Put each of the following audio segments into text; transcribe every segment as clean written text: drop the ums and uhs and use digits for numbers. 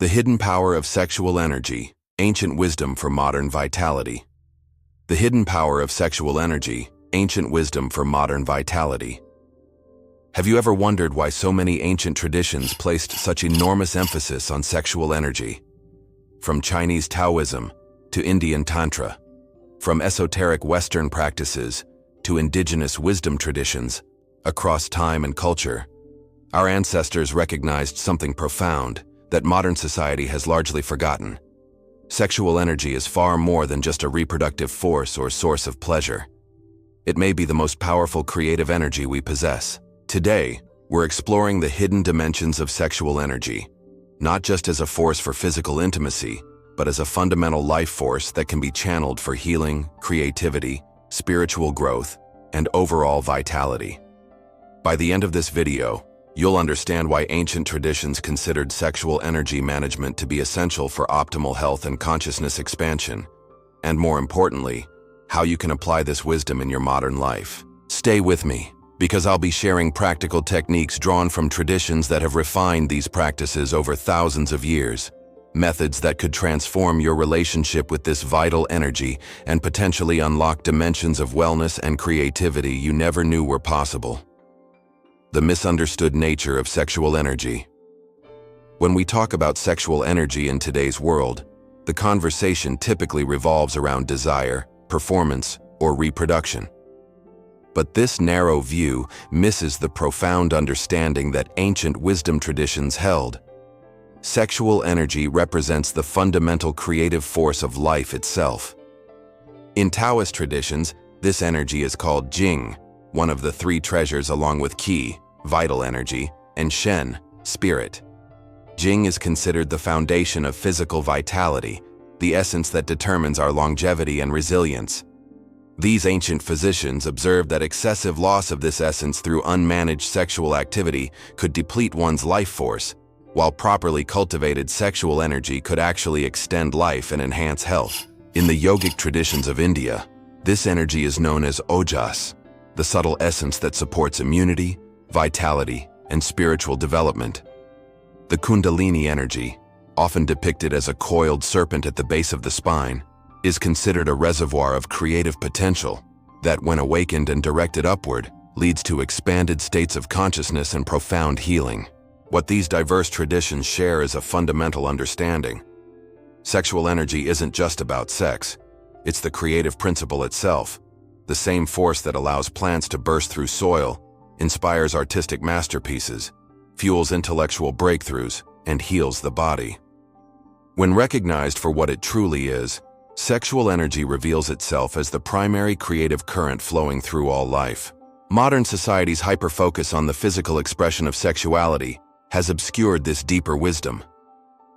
The hidden power of sexual energy, ancient wisdom for modern vitality. The hidden power of sexual energy, ancient wisdom for modern vitality. Have you ever wondered why so many ancient traditions placed such enormous emphasis on sexual energy? From Chinese Taoism to Indian Tantra, from esoteric Western practices to indigenous wisdom traditions, across time and culture, our ancestors recognized something profound that modern society has largely forgotten. Sexual energy is far more than just a reproductive force or source of pleasure. It may be the most powerful creative energy we possess. Today, we're exploring the hidden dimensions of sexual energy, not just as a force for physical intimacy, but as a fundamental life force that can be channeled for healing, creativity, spiritual growth, and overall vitality. By the end of this video, you'll understand why ancient traditions considered sexual energy management to be essential for optimal health and consciousness expansion, and more importantly, how you can apply this wisdom in your modern life. Stay with me, because I'll be sharing practical techniques drawn from traditions that have refined these practices over thousands of years, methods that could transform your relationship with this vital energy and potentially unlock dimensions of wellness and creativity you never knew were possible. The misunderstood nature of sexual energy. When we talk about sexual energy in today's world, the conversation typically revolves around desire, performance, or reproduction. But this narrow view misses the profound understanding that ancient wisdom traditions held. Sexual energy represents the fundamental creative force of life itself. In Taoist traditions, this energy is called Jing, one of the three treasures along with Qi, vital energy, and Shen, spirit. Jing is considered the foundation of physical vitality, the essence that determines our longevity and resilience. These ancient physicians observed that excessive loss of this essence through unmanaged sexual activity could deplete one's life force, while properly cultivated sexual energy could actually extend life and enhance health. In the yogic traditions of India, this energy is known as ojas, the subtle essence that supports immunity, vitality, and spiritual development. The Kundalini energy, often depicted as a coiled serpent at the base of the spine, is considered a reservoir of creative potential that, when awakened and directed upward, leads to expanded states of consciousness and profound healing. What these diverse traditions share is a fundamental understanding. Sexual energy isn't just about sex. It's the creative principle itself, the same force that allows plants to burst through soil, inspires artistic masterpieces, fuels intellectual breakthroughs, and heals the body. When recognized for what it truly is, sexual energy reveals itself as the primary creative current flowing through all life. Modern society's hyper-focus on the physical expression of sexuality has obscured this deeper wisdom.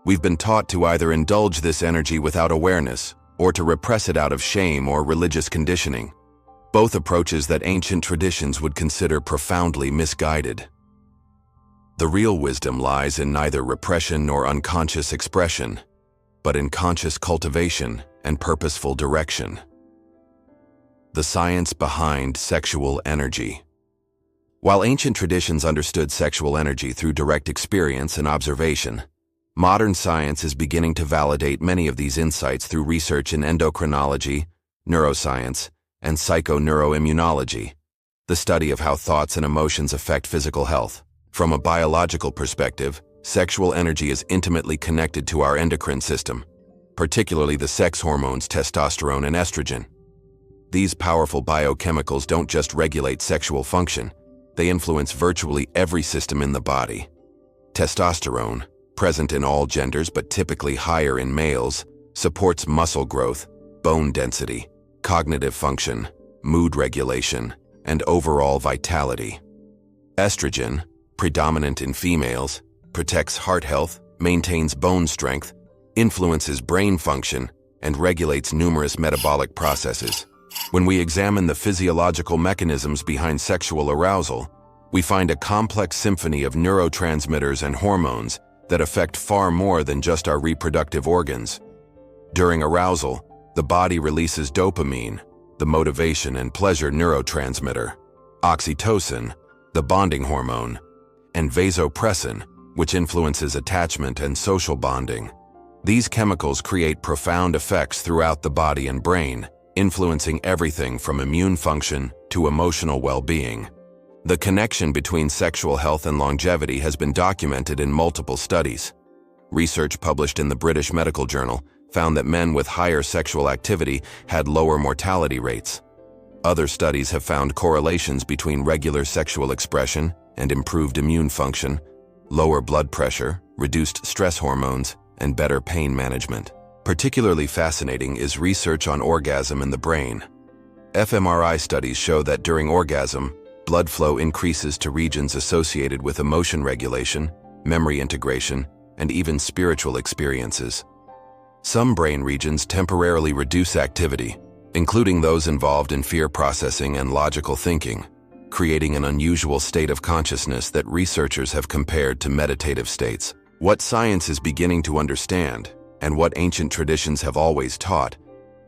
We've been taught to either indulge this energy without awareness or to repress it out of shame or religious conditioning, both approaches that ancient traditions would consider profoundly misguided. The real wisdom lies in neither repression nor unconscious expression, but in conscious cultivation and purposeful direction. The science behind sexual energy. While ancient traditions understood sexual energy through direct experience and observation, modern science is beginning to validate many of these insights through research in endocrinology, neuroscience, and psychoneuroimmunology, the study of how thoughts and emotions affect physical health. From a biological perspective, sexual energy is intimately connected to our endocrine system, particularly the sex hormones testosterone and estrogen. These powerful biochemicals don't just regulate sexual function, they influence virtually every system in the body. Testosterone, present in all genders but typically higher in males, supports muscle growth, bone density, cognitive function, mood regulation, and overall vitality. Estrogen, predominant in females, protects heart health, maintains bone strength, influences brain function, and regulates numerous metabolic processes. When we examine the physiological mechanisms behind sexual arousal, we find a complex symphony of neurotransmitters and hormones that affect far more than just our reproductive organs. During arousal, the body releases dopamine, the motivation and pleasure neurotransmitter, oxytocin, the bonding hormone, and vasopressin, which influences attachment and social bonding. These chemicals create profound effects throughout the body and brain, influencing everything from immune function to emotional well-being. The connection between sexual health and longevity has been documented in multiple studies. Research published in the British Medical Journal found that men with higher sexual activity had lower mortality rates. Other studies have found correlations between regular sexual expression and improved immune function, lower blood pressure, reduced stress hormones, and better pain management. Particularly fascinating is research on orgasm in the brain. fMRI studies show that during orgasm, blood flow increases to regions associated with emotion regulation, memory integration, and even spiritual experiences. Some brain regions temporarily reduce activity, including those involved in fear processing and logical thinking, creating an unusual state of consciousness that researchers have compared to meditative states. What science is beginning to understand, and what ancient traditions have always taught,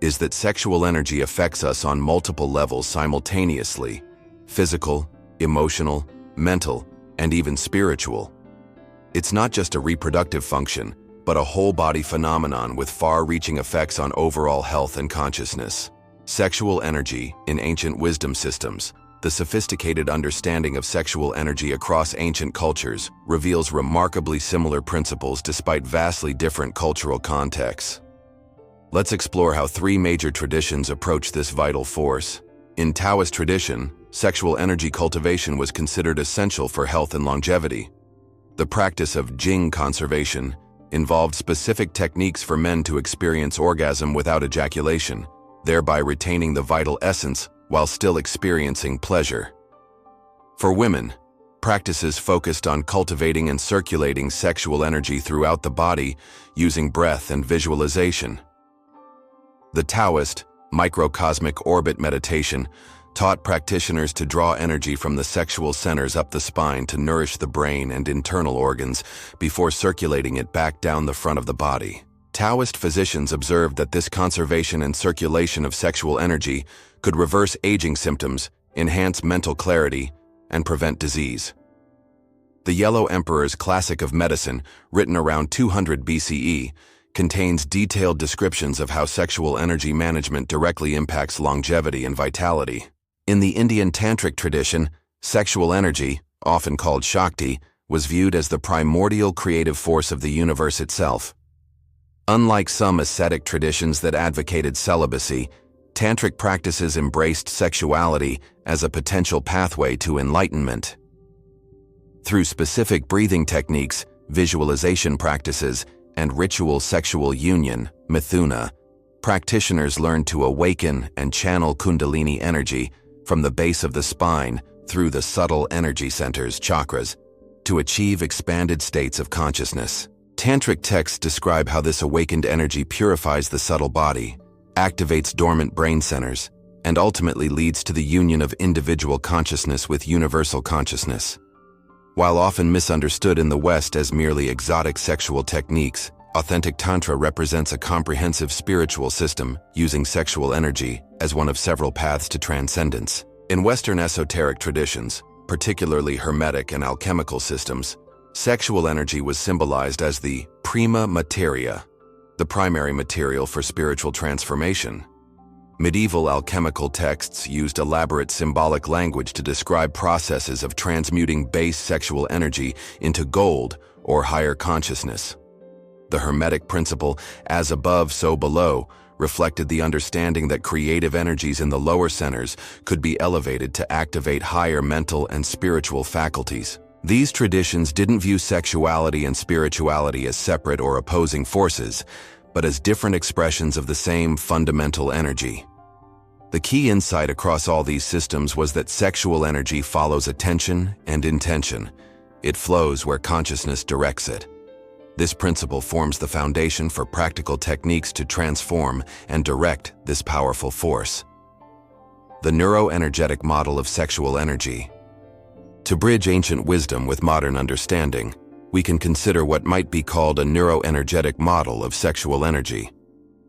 is that sexual energy affects us on multiple levels simultaneously: physical, emotional, mental, and even spiritual. It's not just a reproductive function, but a whole-body phenomenon with far-reaching effects on overall health and consciousness. Sexual energy in ancient wisdom systems. The sophisticated understanding of sexual energy across ancient cultures reveals remarkably similar principles despite vastly different cultural contexts. Let's explore how three major traditions approach this vital force. In Taoist tradition, sexual energy cultivation was considered essential for health and longevity. The practice of Jing conservation involved specific techniques for men to experience orgasm without ejaculation, thereby retaining the vital essence while still experiencing pleasure. For women, practices focused on cultivating and circulating sexual energy throughout the body using breath and visualization. The Taoist microcosmic orbit meditation taught practitioners to draw energy from the sexual centers up the spine to nourish the brain and internal organs before circulating it back down the front of the body. Taoist physicians observed that this conservation and circulation of sexual energy could reverse aging symptoms, enhance mental clarity, and prevent disease. The Yellow Emperor's Classic of Medicine, written around 200 BCE, contains detailed descriptions of how sexual energy management directly impacts longevity and vitality. In the Indian Tantric tradition, sexual energy, often called Shakti, was viewed as the primordial creative force of the universe itself. Unlike some ascetic traditions that advocated celibacy, Tantric practices embraced sexuality as a potential pathway to enlightenment. Through specific breathing techniques, visualization practices, and ritual sexual union, mithuna, practitioners learned to awaken and channel Kundalini energy from the base of the spine through the subtle energy centers, chakras, to achieve expanded states of consciousness. Tantric texts describe how this awakened energy purifies the subtle body, activates dormant brain centers, and ultimately leads to the union of individual consciousness with universal consciousness. While often misunderstood in the West as merely exotic sexual techniques, authentic Tantra represents a comprehensive spiritual system using sexual energy as one of several paths to transcendence. In Western esoteric traditions, particularly Hermetic and alchemical systems, sexual energy was symbolized as the prima materia, the primary material for spiritual transformation. Medieval alchemical texts used elaborate symbolic language to describe processes of transmuting base sexual energy into gold or higher consciousness. The Hermetic principle, as above, so below, reflected the understanding that creative energies in the lower centers could be elevated to activate higher mental and spiritual faculties. These traditions didn't view sexuality and spirituality as separate or opposing forces, but as different expressions of the same fundamental energy. The key insight across all these systems was that sexual energy follows attention and intention. It flows where consciousness directs it. This principle forms the foundation for practical techniques to transform and direct this powerful force. The neuroenergetic model of sexual energy. To bridge ancient wisdom with modern understanding, we can consider what might be called a neuroenergetic model of sexual energy,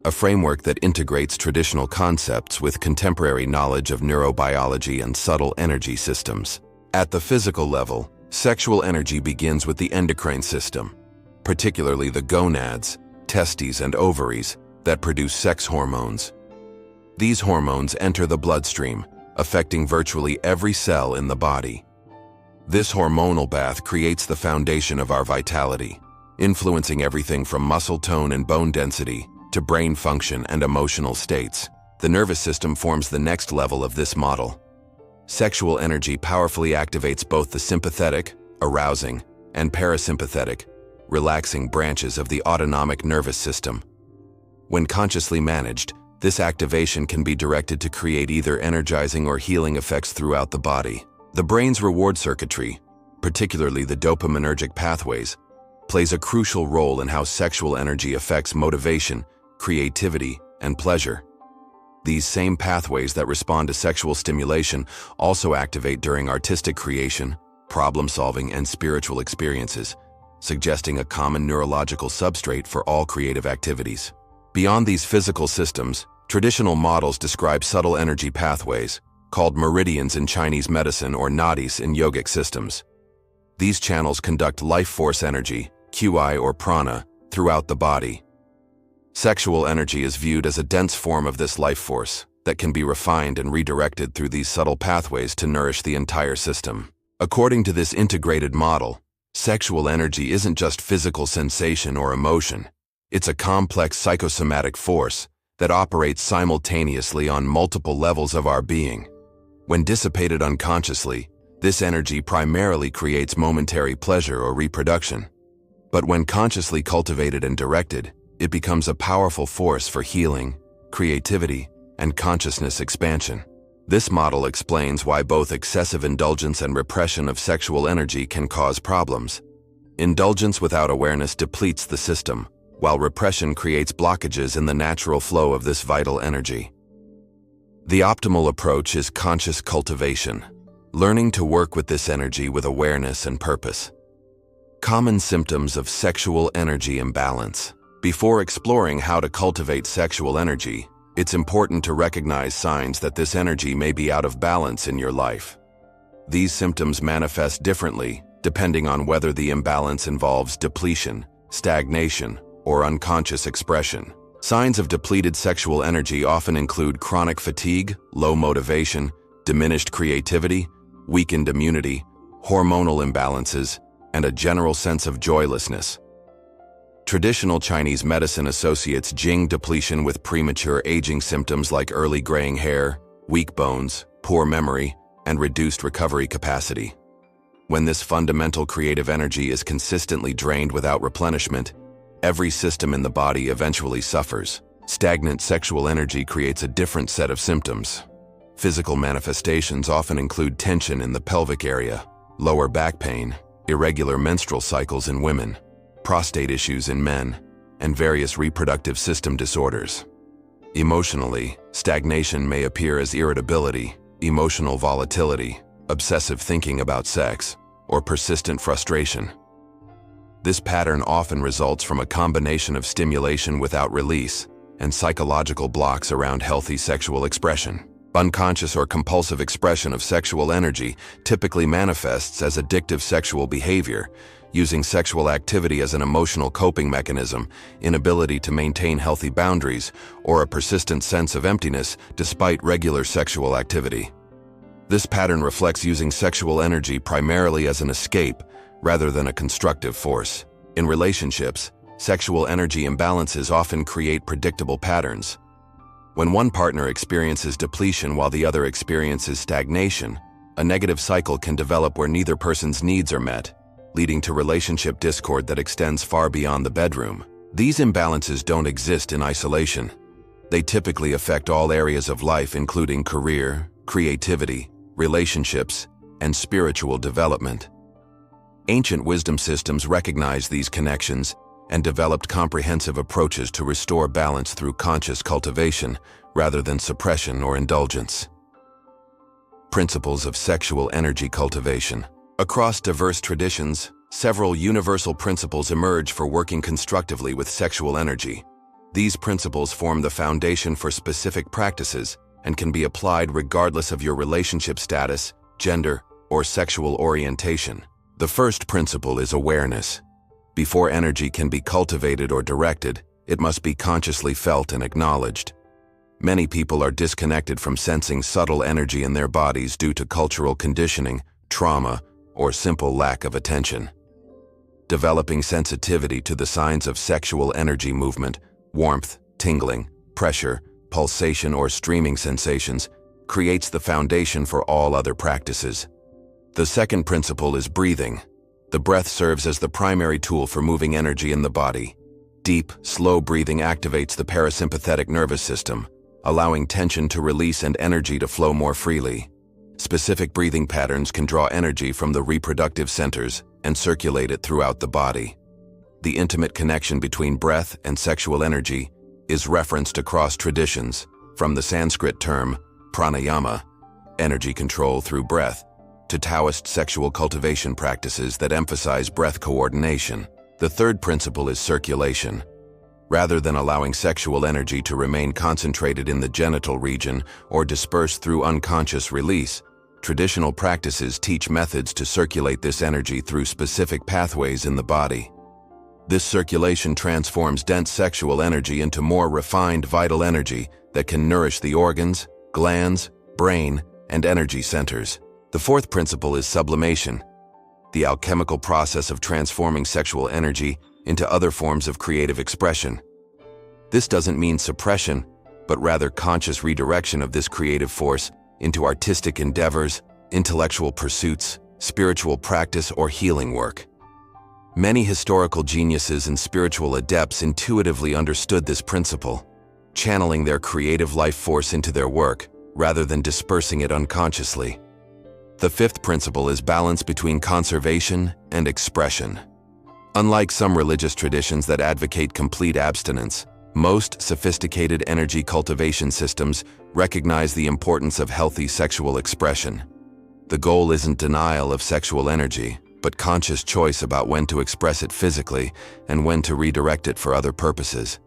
a framework that integrates traditional concepts with contemporary knowledge of neurobiology and subtle energy systems. At the physical level, Sexual energy begins with the endocrine system, particularly the gonads, testes, and ovaries that produce sex hormones. These hormones enter the bloodstream, affecting virtually every cell in the body. This hormonal bath creates the foundation of our vitality, influencing everything from muscle tone and bone density to brain function and emotional states. The nervous system forms the next level of this model. Sexual energy powerfully activates both the sympathetic, arousing, and parasympathetic, relaxing branches of the autonomic nervous system. When consciously managed, this activation can be directed to create either energizing or healing effects throughout the body. The brain's reward circuitry, particularly the dopaminergic pathways, plays a crucial role in how sexual energy affects motivation, creativity, and pleasure. These same pathways that respond to sexual stimulation also activate during artistic creation, problem-solving, and spiritual experiences, suggesting a common neurological substrate for all creative activities. Beyond these physical systems, traditional models describe subtle energy pathways, called meridians in Chinese medicine or nadis in yogic systems. These channels conduct life force energy, qi or prana, throughout the body. Sexual energy is viewed as a dense form of this life force that can be refined and redirected through these subtle pathways to nourish the entire system. According to this integrated model, sexual energy isn't just physical sensation or emotion. It's a complex psychosomatic force that operates simultaneously on multiple levels of our being. When dissipated unconsciously, this energy primarily creates momentary pleasure or reproduction. But when consciously cultivated and directed, it becomes a powerful force for healing, creativity, and consciousness expansion. This model explains why both excessive indulgence and repression of sexual energy can cause problems. Indulgence without awareness depletes the system, while repression creates blockages in the natural flow of this vital energy. The optimal approach is conscious cultivation, learning to work with this energy with awareness and purpose. Common symptoms of sexual energy imbalance. Before exploring how to cultivate sexual energy, it's important to recognize signs that this energy may be out of balance in your life. These symptoms manifest differently depending on whether the imbalance involves depletion, stagnation, or unconscious expression. Signs of depleted sexual energy often include chronic fatigue, low motivation, diminished creativity, weakened immunity, hormonal imbalances, and a general sense of joylessness. Traditional Chinese medicine associates Jing depletion with premature aging symptoms like early graying hair, weak bones, poor memory, and reduced recovery capacity. When this fundamental creative energy is consistently drained without replenishment, every system in the body eventually suffers. Stagnant sexual energy creates a different set of symptoms. Physical manifestations often include tension in the pelvic area, lower back pain, irregular menstrual cycles in women, prostate issues in men, and various reproductive system disorders. Emotionally, stagnation may appear as irritability, emotional volatility, obsessive thinking about sex, or persistent frustration. This pattern often results from a combination of stimulation without release and psychological blocks around healthy sexual expression. Unconscious or compulsive expression of sexual energy typically manifests as addictive sexual behavior, using sexual activity as an emotional coping mechanism, inability to maintain healthy boundaries, or a persistent sense of emptiness despite regular sexual activity. This pattern reflects using sexual energy primarily as an escape rather than a constructive force. In relationships, sexual energy imbalances often create predictable patterns. When one partner experiences depletion while the other experiences stagnation, a negative cycle can develop where neither person's needs are met, leading to relationship discord that extends far beyond the bedroom. These imbalances don't exist in isolation. They typically affect all areas of life, including career, creativity, relationships, and spiritual development. Ancient wisdom systems recognized these connections and developed comprehensive approaches to restore balance through conscious cultivation rather than suppression or indulgence. Principles of sexual energy cultivation. Across diverse traditions, several universal principles emerge for working constructively with sexual energy. These principles form the foundation for specific practices and can be applied regardless of your relationship status, gender, or sexual orientation. The first principle is awareness. Before energy can be cultivated or directed, it must be consciously felt and acknowledged. Many people are disconnected from sensing subtle energy in their bodies due to cultural conditioning, trauma, or simple lack of attention. Developing sensitivity to the signs of sexual energy movement, warmth, tingling, pressure, pulsation, or streaming sensations creates the foundation for all other practices. The second principle is breathing. The breath serves as the primary tool for moving energy in the body. Deep, slow breathing activates the parasympathetic nervous system, allowing tension to release and energy to flow more freely. Specific breathing patterns can draw energy from the reproductive centers and circulate it throughout the body. The intimate connection between breath and sexual energy is referenced across traditions, from the Sanskrit term pranayama, energy control through breath, to Taoist sexual cultivation practices that emphasize breath coordination. The third principle is circulation. Rather than allowing sexual energy to remain concentrated in the genital region or disperse through unconscious release, traditional practices teach methods to circulate this energy through specific pathways in the body. This circulation transforms dense sexual energy into more refined vital energy that can nourish the organs, glands, brain, and energy centers. The fourth principle is sublimation, the alchemical process of transforming sexual energy into other forms of creative expression. This doesn't mean suppression, but rather conscious redirection of this creative force into artistic endeavors, intellectual pursuits, spiritual practice, or healing work. Many historical geniuses and spiritual adepts intuitively understood this principle, channeling their creative life force into their work rather than dispersing it unconsciously. The fifth principle is balance between conservation and expression. Unlike some religious traditions that advocate complete abstinence, most sophisticated energy cultivation systems recognize the importance of healthy sexual expression. The goal isn't denial of sexual energy, but conscious choice about when to express it physically and when to redirect it for other purposes.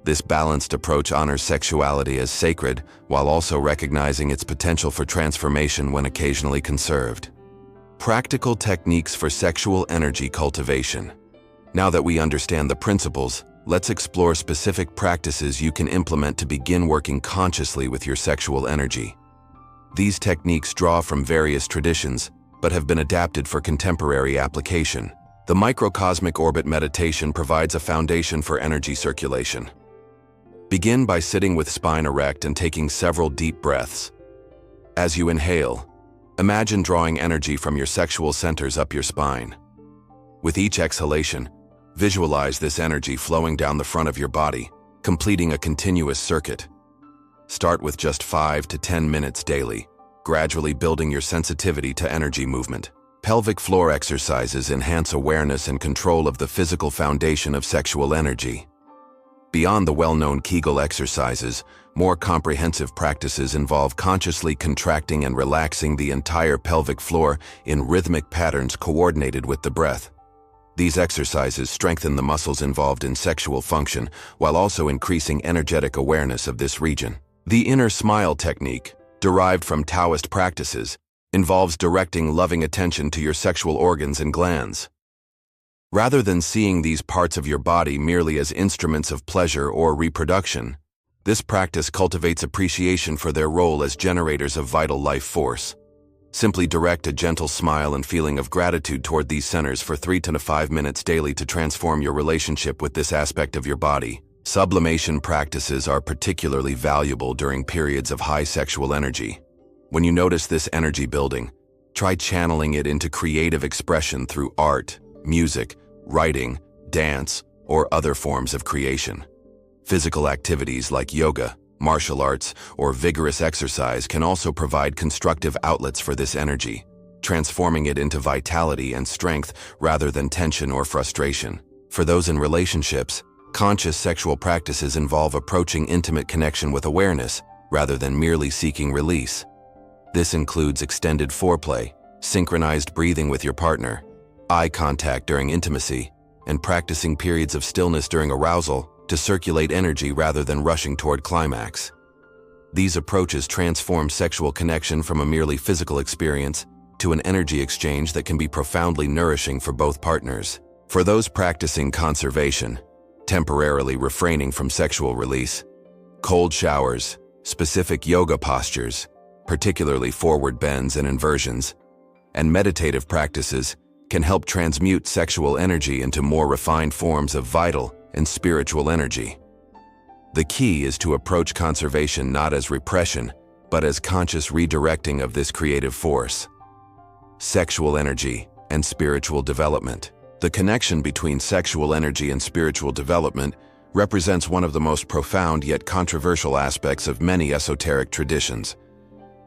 This balanced approach honors sexuality as sacred while also recognizing its potential for transformation when occasionally conserved. Practical techniques for sexual energy cultivation. Now that we understand the principles, let's explore specific practices you can implement to begin working consciously with your sexual energy. These techniques draw from various traditions, but have been adapted for contemporary application. The microcosmic orbit meditation provides a foundation for energy circulation. Begin by sitting with spine erect and taking several deep breaths. As you inhale, imagine drawing energy from your sexual centers up your spine. With each exhalation, visualize this energy flowing down the front of your body, completing a continuous circuit. Start with just 5 to 10 minutes daily, gradually building your sensitivity to energy movement. Pelvic floor exercises enhance awareness and control of the physical foundation of sexual energy. Beyond the well-known Kegel exercises, more comprehensive practices involve consciously contracting and relaxing the entire pelvic floor in rhythmic patterns coordinated with the breath. These exercises strengthen the muscles involved in sexual function while also increasing energetic awareness of this region. The inner smile technique, derived from Taoist practices, involves directing loving attention to your sexual organs and glands. Rather than seeing these parts of your body merely as instruments of pleasure or reproduction, this practice cultivates appreciation for their role as generators of vital life force. Simply direct a gentle smile and feeling of gratitude toward these centers for 3 to 5 minutes daily to transform your relationship with this aspect of your body. Sublimation practices are particularly valuable during periods of high sexual energy. When you notice this energy building, try channeling it into creative expression through art, music, writing, dance, or other forms of creation. Physical activities like yoga, martial arts, or vigorous exercise can also provide constructive outlets for this energy, transforming it into vitality and strength rather than tension or frustration. For those in relationships, conscious sexual practices involve approaching intimate connection with awareness rather than merely seeking release. This includes extended foreplay, synchronized breathing with your partner, eye contact during intimacy, and practicing periods of stillness during arousal to circulate energy rather than rushing toward climax. These approaches transform sexual connection from a merely physical experience to an energy exchange that can be profoundly nourishing for both partners. For those practicing conservation, temporarily refraining from sexual release, cold showers, specific yoga postures, particularly forward bends and inversions, and meditative practices can help transmute sexual energy into more refined forms of vital and spiritual energy. The key is to approach conservation not as repression, but as conscious redirecting of this creative force. Sexual energy and spiritual development. The connection between sexual energy and spiritual development represents one of the most profound yet controversial aspects of many esoteric traditions.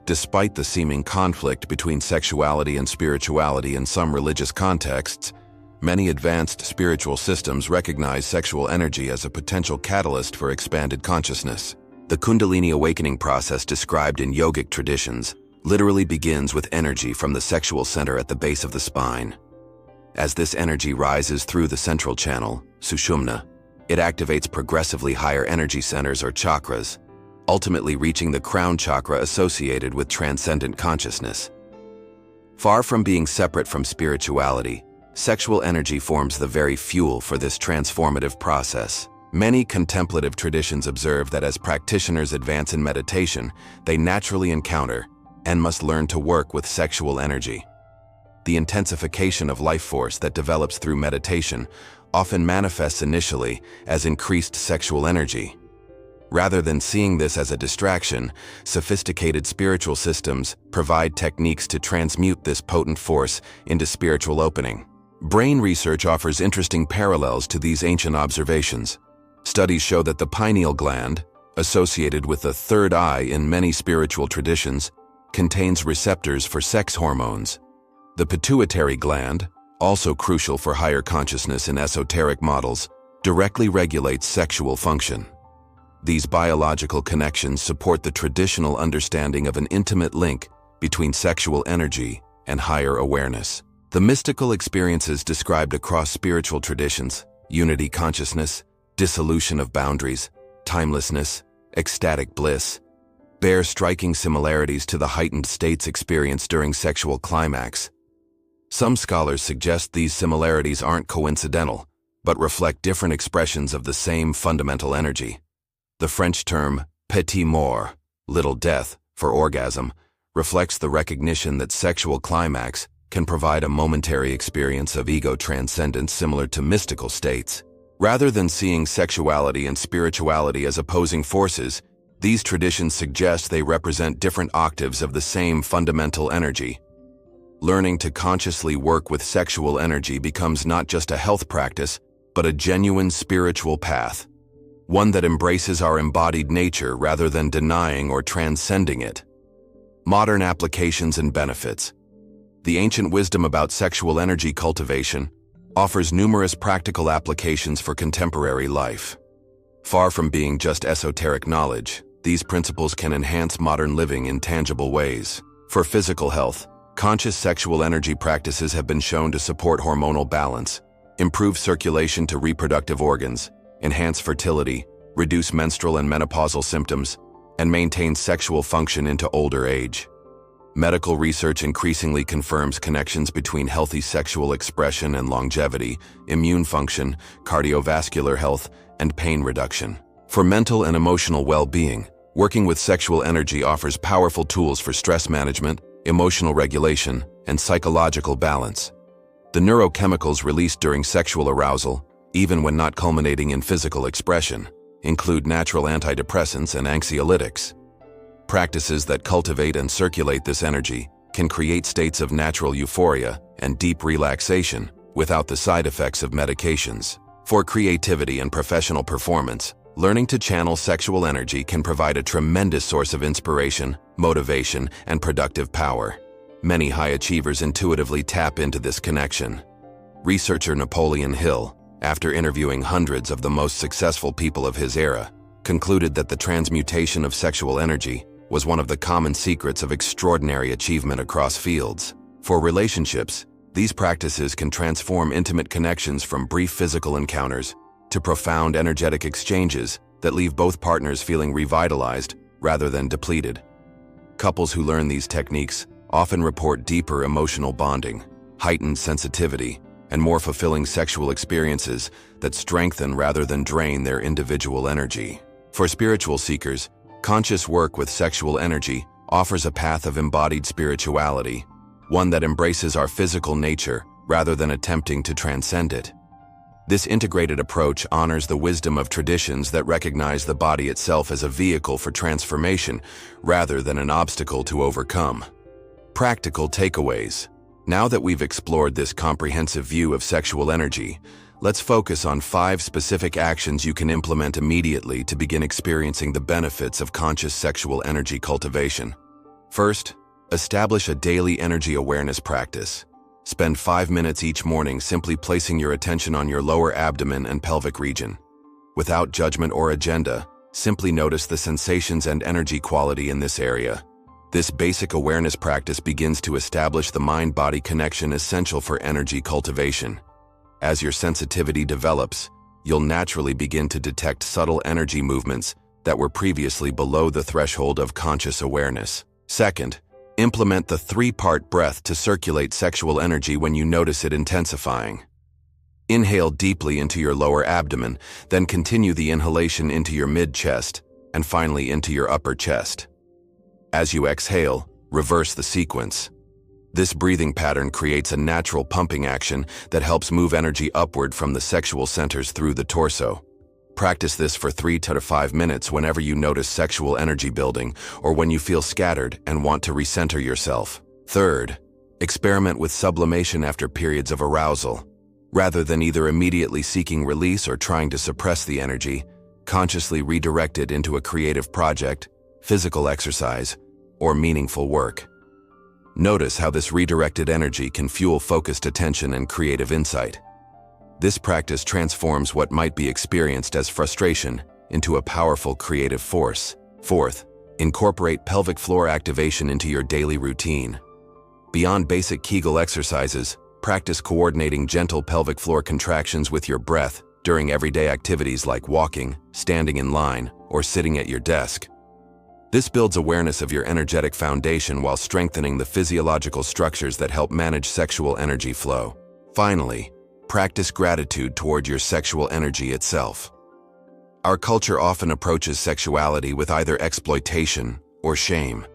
Despite the seeming conflict between sexuality and spirituality in some religious contexts, many advanced spiritual systems recognize sexual energy as a potential catalyst for expanded consciousness. The Kundalini awakening process described in yogic traditions literally begins with energy from the sexual center at the base of the spine. As this energy rises through the central channel, Sushumna, it activates progressively higher energy centers or chakras, ultimately reaching the crown chakra associated with transcendent consciousness. Far from being separate from spirituality, sexual energy forms the very fuel for this transformative process. Many contemplative traditions observe that as practitioners advance in meditation, they naturally encounter and must learn to work with sexual energy. The intensification of life force that develops through meditation often manifests initially as increased sexual energy. Rather than seeing this as a distraction, sophisticated spiritual systems provide techniques to transmute this potent force into spiritual opening. Brain research offers interesting parallels to these ancient observations. Studies show that the pineal gland, associated with the third eye in many spiritual traditions, contains receptors for sex hormones. The pituitary gland, also crucial for higher consciousness in esoteric models, directly regulates sexual function. These biological connections support the traditional understanding of an intimate link between sexual energy and higher awareness. The mystical experiences described across spiritual traditions, unity consciousness, dissolution of boundaries, timelessness, ecstatic bliss, bear striking similarities to the heightened states experienced during sexual climax. Some scholars suggest these similarities aren't coincidental, but reflect different expressions of the same fundamental energy. The French term petit mort, little death, for orgasm, reflects the recognition that sexual climax can provide a momentary experience of ego transcendence similar to mystical states. Rather than seeing sexuality and spirituality as opposing forces, these traditions suggest they represent different octaves of the same fundamental energy. Learning to consciously work with sexual energy becomes not just a health practice, but a genuine spiritual path. One that embraces our embodied nature rather than denying or transcending it. Modern applications and benefits. The ancient wisdom about sexual energy cultivation offers numerous practical applications for contemporary life. Far from being just esoteric knowledge, these principles can enhance modern living in tangible ways. For physical health, conscious sexual energy practices have been shown to support hormonal balance, improve circulation to reproductive organs, enhance fertility, reduce menstrual and menopausal symptoms, and maintain sexual function into older age. Medical research increasingly confirms connections between healthy sexual expression and longevity, immune function, cardiovascular health, and pain reduction. For mental and emotional well-being, working with sexual energy offers powerful tools for stress management, emotional regulation, and psychological balance. The neurochemicals released during sexual arousal, even when not culminating in physical expression, include natural antidepressants and anxiolytics. Practices that cultivate and circulate this energy can create states of natural euphoria and deep relaxation without the side effects of medications. For creativity and professional performance, learning to channel sexual energy can provide a tremendous source of inspiration, motivation, and productive power. Many high achievers intuitively tap into this connection. Researcher Napoleon Hill, after interviewing hundreds of the most successful people of his era, concluded that the transmutation of sexual energy was one of the common secrets of extraordinary achievement across fields. For relationships, these practices can transform intimate connections from brief physical encounters to profound energetic exchanges that leave both partners feeling revitalized rather than depleted. Couples who learn these techniques often report deeper emotional bonding, heightened sensitivity, and more fulfilling sexual experiences that strengthen rather than drain their individual energy. For spiritual seekers, conscious work with sexual energy offers a path of embodied spirituality, one that embraces our physical nature rather than attempting to transcend it. This integrated approach honors the wisdom of traditions that recognize the body itself as a vehicle for transformation rather than an obstacle to overcome. Practical takeaways. Now that we've explored this comprehensive view of sexual energy, let's focus on 5 specific actions you can implement immediately to begin experiencing the benefits of conscious sexual energy cultivation. First, establish a daily energy awareness practice. Spend 5 minutes each morning simply placing your attention on your lower abdomen and pelvic region. Without judgment or agenda, simply notice the sensations and energy quality in this area. This basic awareness practice begins to establish the mind-body connection essential for energy cultivation. As your sensitivity develops, you'll naturally begin to detect subtle energy movements that were previously below the threshold of conscious awareness. Second, implement the 3-part breath to circulate sexual energy when you notice it intensifying. Inhale deeply into your lower abdomen, then continue the inhalation into your mid-chest, and finally into your upper chest. As you exhale, reverse the sequence. This breathing pattern creates a natural pumping action that helps move energy upward from the sexual centers through the torso. Practice this for 3 to 5 minutes whenever you notice sexual energy building or when you feel scattered and want to recenter yourself. Third, experiment with sublimation after periods of arousal. Rather than either immediately seeking release or trying to suppress the energy, consciously redirect it into a creative project, physical exercise, or meaningful work. Notice how this redirected energy can fuel focused attention and creative insight. This practice transforms what might be experienced as frustration into a powerful creative force. Fourth, incorporate pelvic floor activation into your daily routine. Beyond basic Kegel exercises, practice coordinating gentle pelvic floor contractions with your breath during everyday activities like walking, standing in line, or sitting at your desk. This builds awareness of your energetic foundation while strengthening the physiological structures that help manage sexual energy flow. Finally, practice gratitude toward your sexual energy itself. Our culture often approaches sexuality with either exploitation or shame.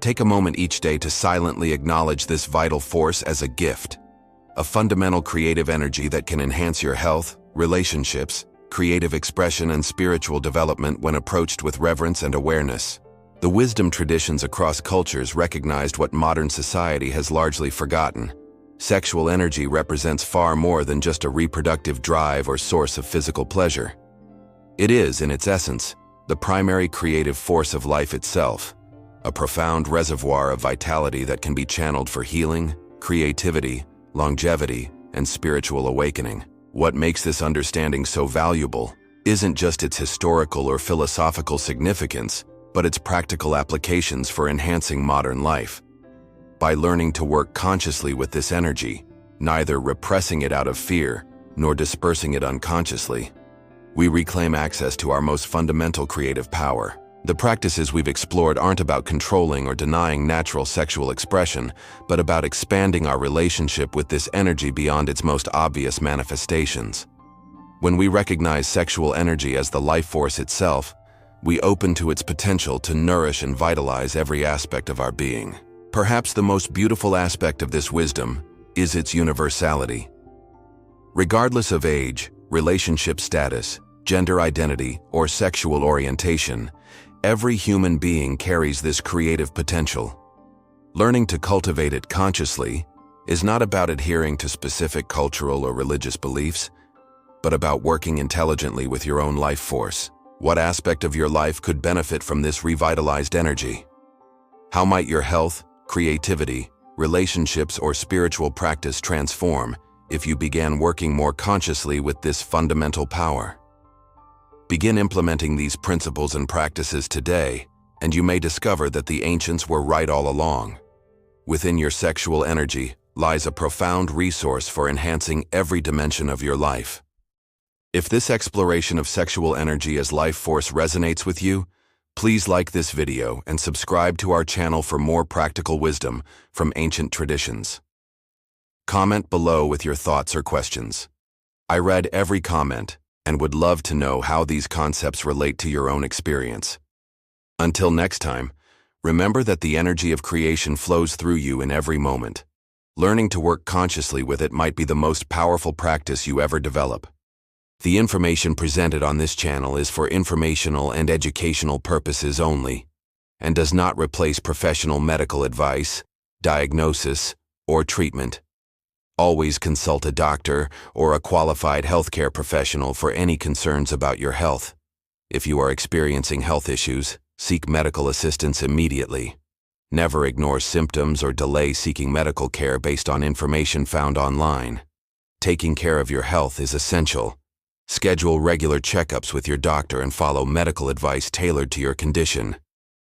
Take a moment each day to silently acknowledge this vital force as a gift, a fundamental creative energy that can enhance your health, relationships, creative expression, and spiritual development when approached with reverence and awareness. The wisdom traditions across cultures recognized what modern society has largely forgotten. Sexual energy represents far more than just a reproductive drive or source of physical pleasure. It is, in its essence, the primary creative force of life itself, a profound reservoir of vitality that can be channeled for healing, creativity, longevity, and spiritual awakening. What makes this understanding so valuable isn't just its historical or philosophical significance, but its practical applications for enhancing modern life. By learning to work consciously with this energy, neither repressing it out of fear nor dispersing it unconsciously, we reclaim access to our most fundamental creative power. The practices we've explored aren't about controlling or denying natural sexual expression, but about expanding our relationship with this energy beyond its most obvious manifestations. When we recognize sexual energy as the life force itself, we open to its potential to nourish and vitalize every aspect of our being. Perhaps the most beautiful aspect of this wisdom is its universality. Regardless of age, relationship status, gender identity, or sexual orientation, every human being carries this creative potential. Learning to cultivate it consciously is not about adhering to specific cultural or religious beliefs, but about working intelligently with your own life force. What aspect of your life could benefit from this revitalized energy? How might your health, creativity, relationships, or spiritual practice transform if you began working more consciously with this fundamental power? Begin implementing these principles and practices today, and you may discover that the ancients were right all along. Within your sexual energy lies a profound resource for enhancing every dimension of your life. If this exploration of sexual energy as life force resonates with you, Please like this video and subscribe to our channel for more practical wisdom from ancient traditions. Comment below with your thoughts or questions. I read every comment and would love to know how these concepts relate to your own experience. Until next time, remember that the energy of creation flows through you in every moment. Learning to work consciously with it might be the most powerful practice you ever develop. The information presented on this channel is for informational and educational purposes only, and does not replace professional medical advice, diagnosis, or treatment. Always consult a doctor or a qualified healthcare professional for any concerns about your health. If you are experiencing health issues, seek medical assistance immediately. Never ignore symptoms or delay seeking medical care based on information found online. Taking care of your health is essential. Schedule regular checkups with your doctor and follow medical advice tailored to your condition.